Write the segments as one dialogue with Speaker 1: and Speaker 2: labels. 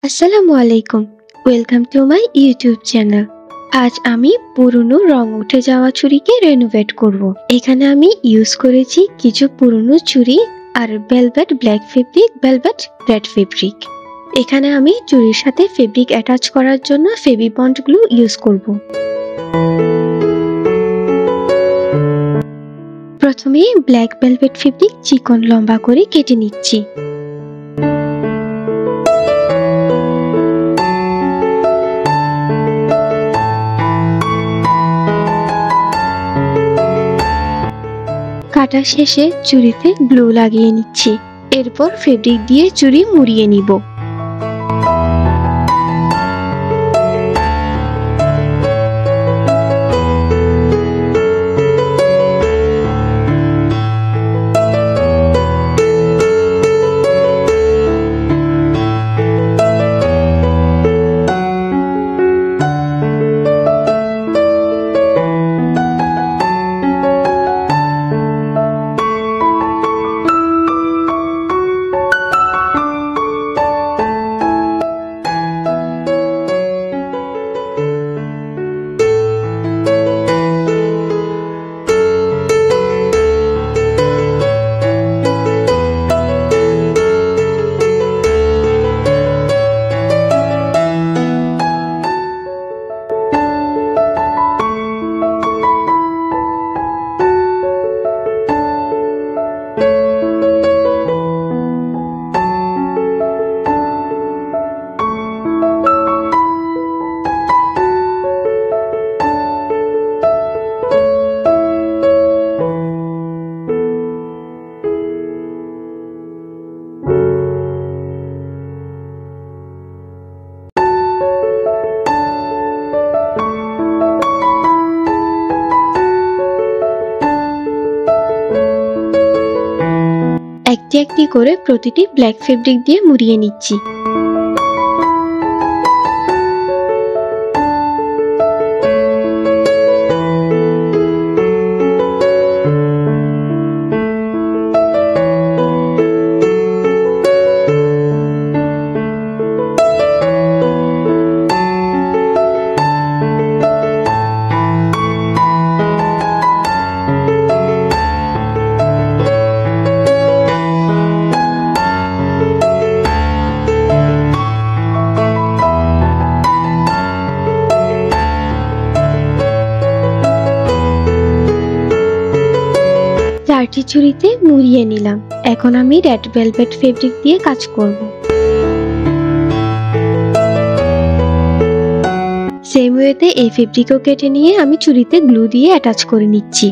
Speaker 1: আসসালামু আলাইকুম। Welcome to my YouTube channel. আজ আমি পুরনো রং উঠে যাওয়া চুড়িকে রেনোভেট করব। এখানে আমি ইউজ করেছি কিছু পুরনো চুড়ি আর velvet black fabric, velvet red fabric. এখানে আমি চুড়ির সাথে ফেব্রিক অ্যাটাচ করার জন্য ফেবি বন্ড গ্লু ইউজ করব। প্রথমে ব্ল্যাক ভেলভেট ফেব্রিক চিকন লম্বা করে কেটে নিচ্ছি। কাটা শেষে চুড়িতে গ্লু লাগিয়ে নিচ্ছি। এরপর ফেব্রিক দিয়ে চুড়ি মুড়িয়ে নিব। একটি একটি করে প্রতিটি ব্ল্যাক ফেব্রিক দিয়ে মুড়িয়ে নিচ্ছি। চারটি চুড়িতে মুড়িয়ে নিলাম। এখন আমি রেড ভেলভেট ফেব্রিক দিয়ে কাজ করব। সেম ওয়েতে এই ফেব্রিকও কেটে নিয়ে আমি চুড়িতে গ্লু দিয়ে অ্যাটাচ করে নিচ্ছি।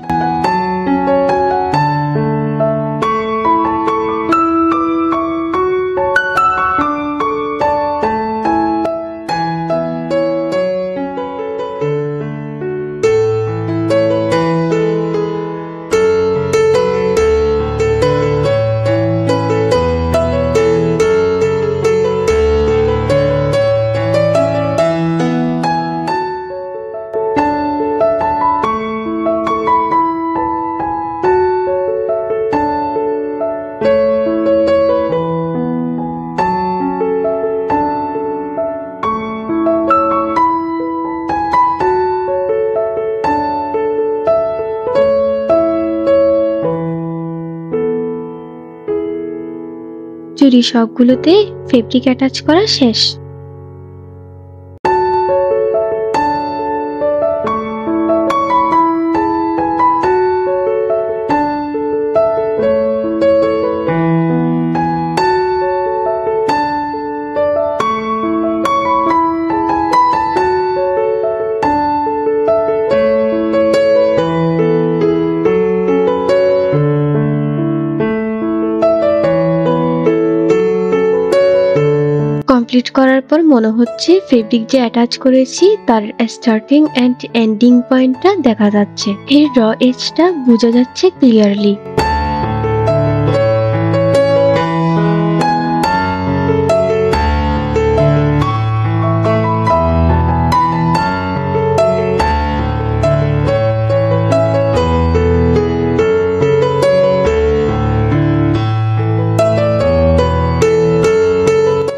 Speaker 1: চুড়ি সবগুলোতে ফেব্রিক অ্যাটাচ করা শেষ। কমপ্লিট করার পর মনে হচ্ছে ফেব্রিক যে অ্যাটাচ করেছি তার স্টার্টিং এন্ড এন্ডিং পয়েন্টটা দেখা যাচ্ছে। এর র এজটা বোঝা যাচ্ছে ক্লিয়ারলি।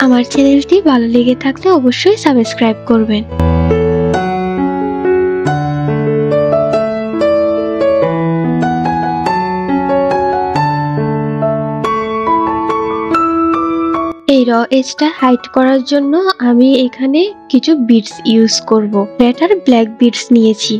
Speaker 1: আমার চ্যানেলটি ভালো লেগে থাকলে অবশ্যই সাবস্ক্রাইব করবেন। এই র এজটা হাইড করার জন্য আমি এখানে কিছু বিটস ইউজ করব। রেড আর ব্ল্যাক বিটস নিয়েছি।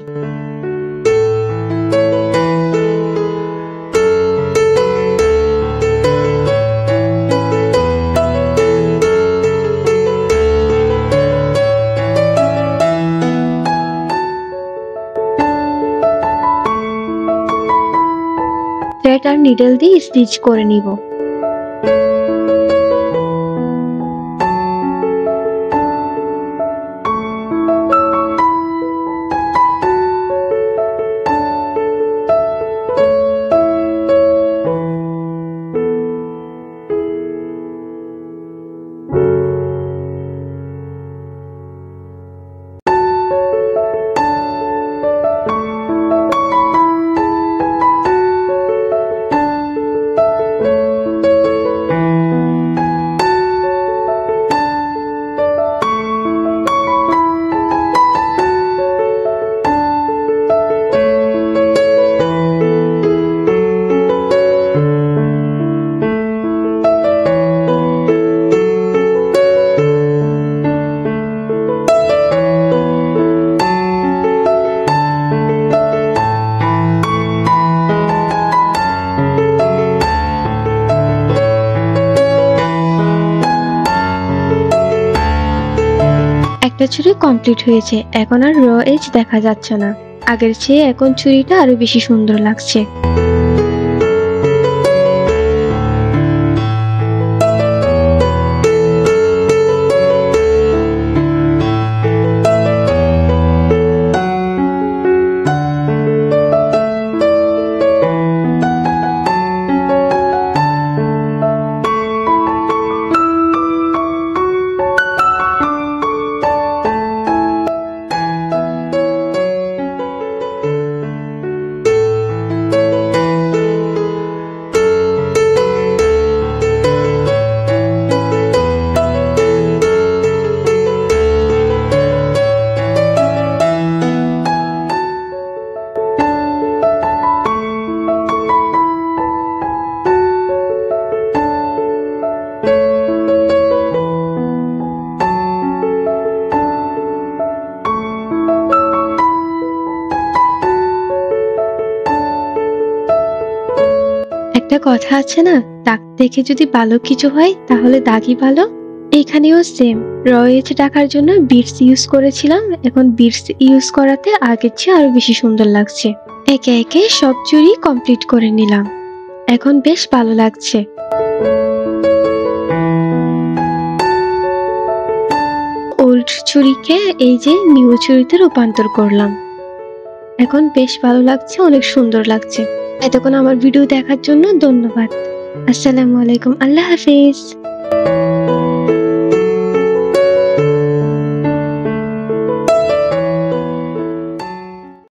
Speaker 1: থ্রেড আর নিডল দিয়ে স্টিচ করে নিব। একটা ছুরি কমপ্লিট হয়েছে। এখন আর র এজ দেখা যাচ্ছে না। আগের চেয়ে এখন ছুরিটা আরো বেশি সুন্দর লাগছে। একটা কথা আছে না, দাগ দেখে যদি ভালো কিছু হয় তাহলে দাগই ভালো। এখানেও সেম। র এজ ঢাকার জন্য বিটস ইউজ করেছিলাম। এখন বিটস ইউজ করাতে আগের চেয়ে আরো বেশি সুন্দর লাগছে। একে একে সব চুড়ি কমপ্লিট করে নিলাম। এখন বেশ ভালো লাগছে। ওল্ড চুড়িকে এই যে নিউ চুড়িতে রূপান্তর করলাম। এখন বেশ ভালো লাগছে, অনেক সুন্দর লাগছে। এতক্ষণ আমার ভিডিও দেখার জন্য ধন্যবাদ। আসসালামু আলাইকুম, আল্লাহ হাফিজ।